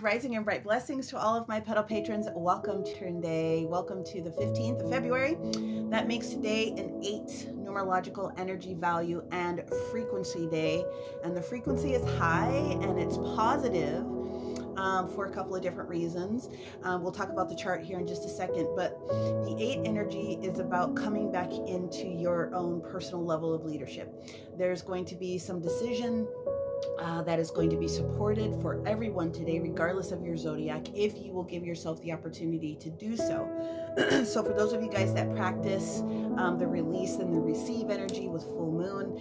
Grand Rising and bright blessings to all of my pedal patrons. Welcome to Turn Day. Welcome to the 15th of February. That makes today an 8 numerological energy value and frequency day. And the frequency is high and it's positive for a couple of different reasons. We'll talk about the chart here in just a second, but the 8 energy is about coming back into your own personal level of leadership. There's going to be some decision that is going to be supported for everyone today, regardless of your zodiac, if you will give yourself the opportunity to do so. So for those of you guys that practice the release and the receive energy with full moon,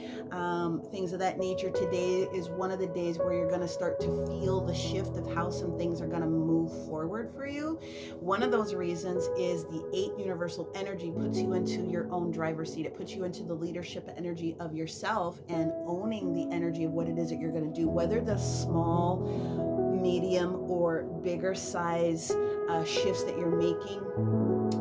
things of that nature, today is one of the days where you're going to start to feel the shift of how some things are going to move forward for you. One of those reasons is the 8 universal energy puts you into your own driver's seat. It puts you into the leadership energy of yourself and owning the energy of what it is that you're going to do, whether the small, medium, or bigger size shifts that you're making.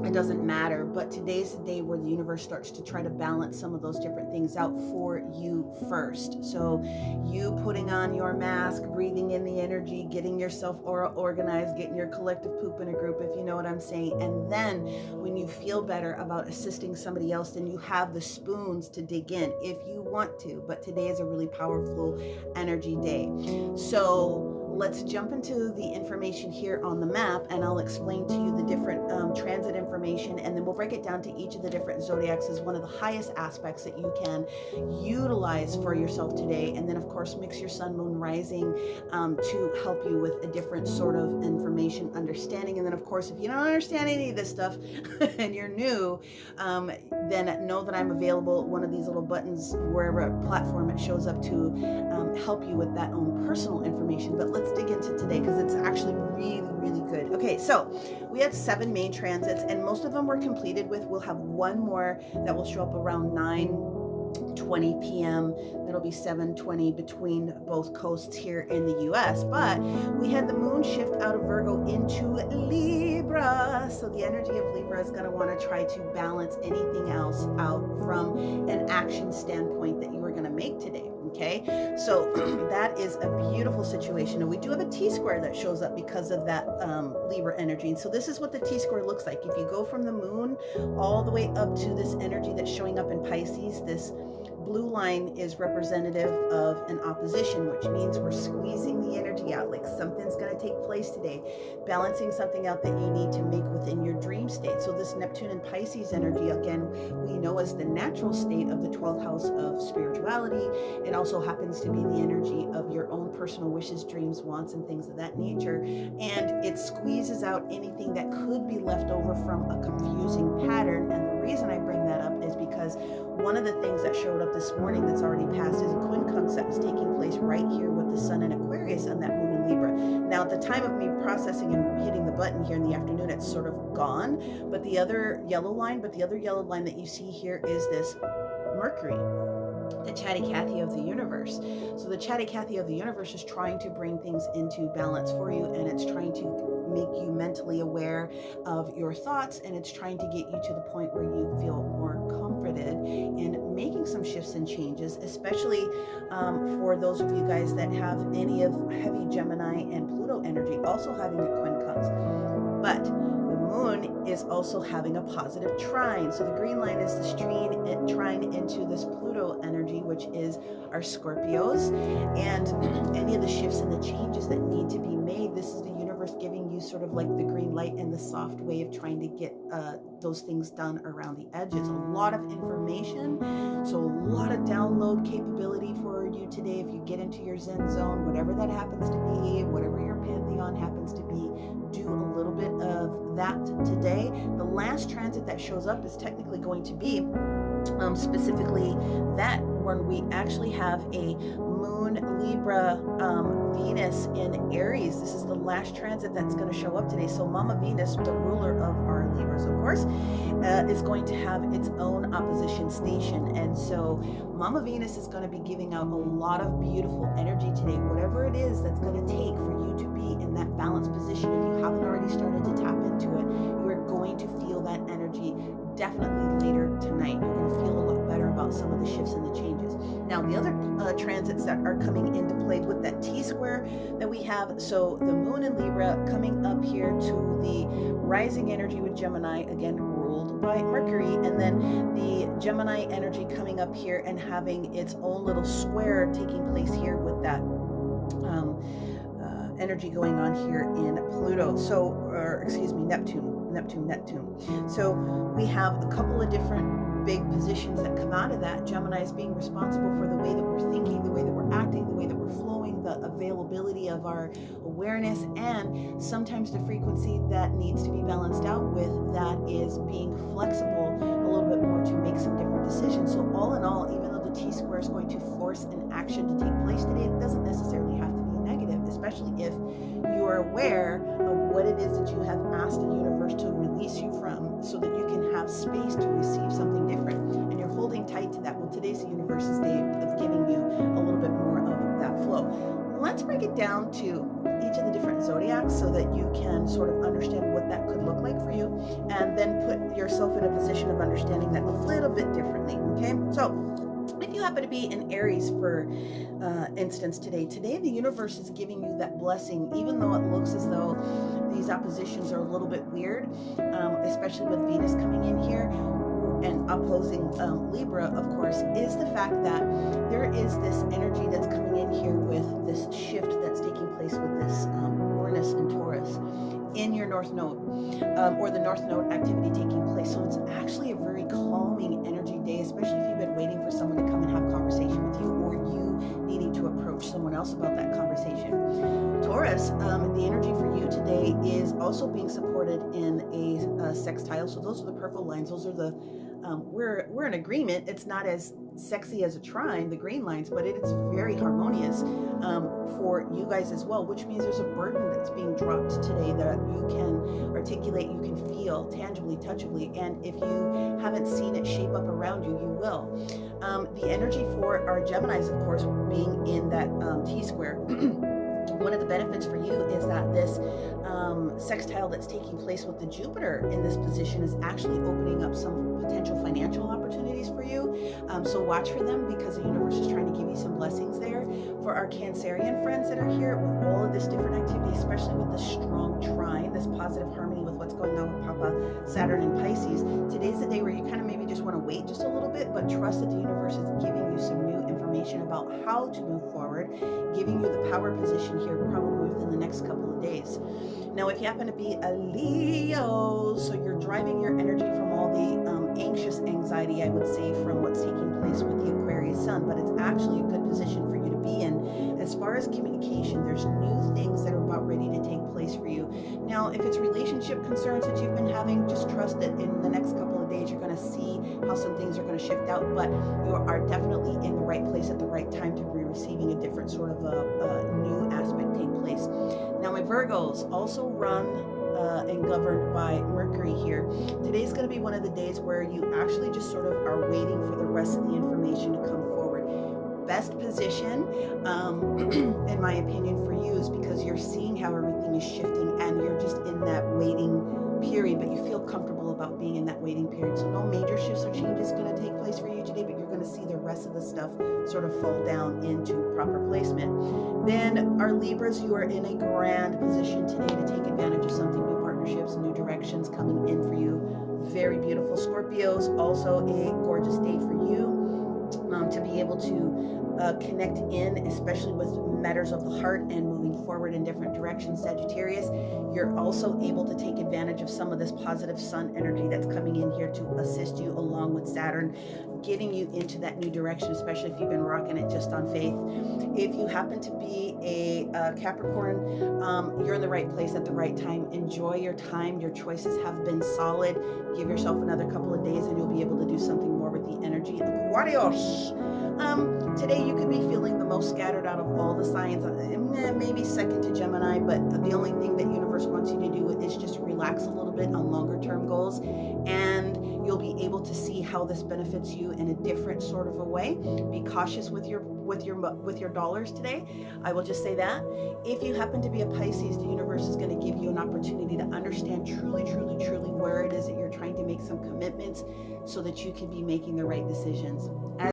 It doesn't matter, but today's the day where the universe starts to try to balance some of those different things out for you first. So you putting on your mask, breathing in the energy, getting yourself organized, getting your collective poop in a group, if you know what I'm saying. And then when you feel better about assisting somebody else, then you have the spoons to dig in if you want to. But today is a really powerful energy day. So let's jump into the information here on the map, and I'll explain to you the different transit information, and then we'll break it down to each of the different zodiacs as one of the highest aspects that you can utilize for yourself today. And then of course mix your sun, moon, rising to help you with a different sort of information understanding. And then of course, if you don't understand any of this stuff and you're new, then know that I'm available at one of these little buttons, wherever platform it shows up, to help you with that own personal information. But let's dig into today because it's actually really good. Okay, so we had 7 main transits and most of them were completed with. We'll have one more that will show up around 9:20 p.m. It'll be 7:20 between both coasts here in the US. But we had the moon shift out of Virgo into Libra. So the energy of Libra is going to want to try to balance anything else out from an action standpoint that you are going to make today. Okay, so that is a beautiful situation. And we do have a T-square that shows up because of that Libra energy. And so this is what the T-square looks like. If you go from the moon all the way up to this energy that's showing up in Pisces, this blue line is representative of an opposition, which means we're squeezing the energy out, like something's going to take place today, balancing something out that you need to make within your dream state. So this Neptune and Pisces energy, again, we know as the natural state of the 12th house of spirituality. It also happens to be the energy of your own personal wishes, dreams, wants, and things of that nature. And it squeezes out anything that could be left over from a confusing pattern. And the reason I bring that up is because one of the things that showed up this morning that's already passed is a quincunx that was taking place right here with the sun in Aquarius and that moon in Libra. Now, at the time of me processing and hitting the button here in the afternoon, it's sort of gone. But the other yellow line that you see here is this Mercury, the chatty Cathy of the universe. So the chatty Cathy of the universe is trying to bring things into balance for you, and it's trying to make you mentally aware of your thoughts, and it's trying to get you to the point where you feel more comforted in making some shifts and changes, especially for those of you guys that have any of heavy Gemini and Pluto energy also having a quincunx. But the moon is also having a positive trine. So the green line is this trine into this Pluto energy, which is our Scorpios, and any of the shifts and the changes that need to be made. This is the universe giving you sort of like the green light and the soft way of trying to get those things done around the edges. A lot of information, so a lot of download capability for you today. If you get into your Zen zone, whatever that happens to be, whatever your pantheon happens to be, do a little bit of that today. The last transit that shows up is technically going to be specifically that when we actually have a moon Libra Venus in Aries. This is the last transit that's going to show up today. So Mama Venus, the ruler of our Libras, of course, is going to have its own opposition station. And so Mama Venus is going to be giving out a lot of beautiful energy today, whatever it is that's going to take for you to be in that balanced position. If you haven't already started to tap into it, you're going to feel that energy definitely later tonight. You're going to feel a lot better about some of the shifts and the changes. Now, Now, the other transits that are coming into play with that T-square that we have, so the moon in Libra coming up here to the rising energy with Gemini, again, ruled by Mercury, and then the Gemini energy coming up here and having its own little square taking place here with that energy going on here in Pluto. So, or excuse me, Neptune. So we have a couple of different big positions that come out of that. Gemini is being responsible for the way that we're thinking, the way that we're acting, the way that we're flowing, the availability of our awareness, and sometimes the frequency that needs to be balanced out with that is being flexible a little bit more to make some different decisions. So all in all, even though the T-square is going to force an action to take place today, it doesn't necessarily have to be negative, especially if you are aware of what it is that you have asked the universe to release you from, so that you can have space to receive something different, and you're holding tight to that. Well, today's the universe's day of giving you a little bit more of that flow. Let's break it down to each of the different zodiacs so that you can sort of understand what that could look like for you, and then put yourself in a position of understanding that a little bit differently. Okay, so if you happen to be in Aries, for instance, today the universe is giving you that blessing, even though it looks as though these oppositions are a little bit weird, especially with Venus coming in here and opposing Libra, of course, is the fact that there is this energy that's coming in here with this shift that's taking place with this Uranus and Taurus in your North Node, or the North Node activity taking place. So it's actually a very calming energy day, especially if you've been waiting for someone to come and have a conversation with you, or you needing to approach someone else about that conversation. Taurus, the energy for you today is also being supported in a sextile. So those are the purple lines. Those are the we're in agreement. It's not as sexy as a trine, the green lines, but it's very harmonious for you guys as well, which means there's a burden that's being dropped today that you can articulate, you can feel tangibly, touchably, and if you haven't seen it shape up around you, you will. The energy for our Geminis, of course, being in that T-square, one of the benefits for you is that this sextile that's taking place with the Jupiter in this position is actually opening up some potential financial opportunities for you. So watch for them, because the universe is trying to give you some blessings there. For our Cancerian friends that are here with all of this different activity, especially with the strong trine, this positive harmony with what's going on with Papa Saturn and Pisces, today's the day where you kind of maybe just want to wait just a little bit, but trust that the universe is giving you some new information about how to move forward, giving you the power position here probably within the next couple of days. Now, if you happen to be a Leo, so you're driving your energy from all the anxious anxiety, I would say, from what's taking place with the Aquarius sun, but it's actually a good position for you to be in. As far as communication, there's new things that are about ready to take place for you. Now, if it's relationship concerns that you've been having, just trust that in the next couple of days, you're going to see how some things are going to shift out, but you are definitely in the right place at the right time to be receiving a different sort of a new aspect take place. Now, my Virgos also run and governed by Mercury here. Today's going to be one of the days where you actually just sort of are waiting for the rest of the information to come forward. Best position, in my opinion, for you is because you're seeing how everything is shifting and you're just in that waiting period, but you feel comfortable about being in that waiting period. So no major shifts or changes going to take place for you today, but you're going to see the rest of the stuff sort of fall down into proper placement. Then our Libras, you are in a grand position today to take advantage of something, new partnerships, new directions coming in for you. Very beautiful. Scorpios, also a gorgeous day for you to be able to connect in, especially with matters of the heart and moving forward in different directions. Sagittarius, you're also able to take advantage of some of this positive sun energy that's coming in here to assist you, along with Saturn, getting you into that new direction, especially if you've been rocking it just on faith. If you happen to be a Capricorn, you're in the right place at the right time. Enjoy your time. Your choices have been solid. Give yourself another couple of days and you'll be able to do something more with the energy. Aquarius, today you could be feeling the most scattered out of all the signs, maybe second to Gemini, but the only thing that universe wants you to do is just relax a little bit on longer term goals, and you'll be able to see how this benefits you in a different sort of a way. Be cautious with your dollars today. I will just say that. If you happen to be a Pisces, the universe is going to give you an opportunity to understand truly where it is that you're trying to make some commitments so that you can be making the right decisions.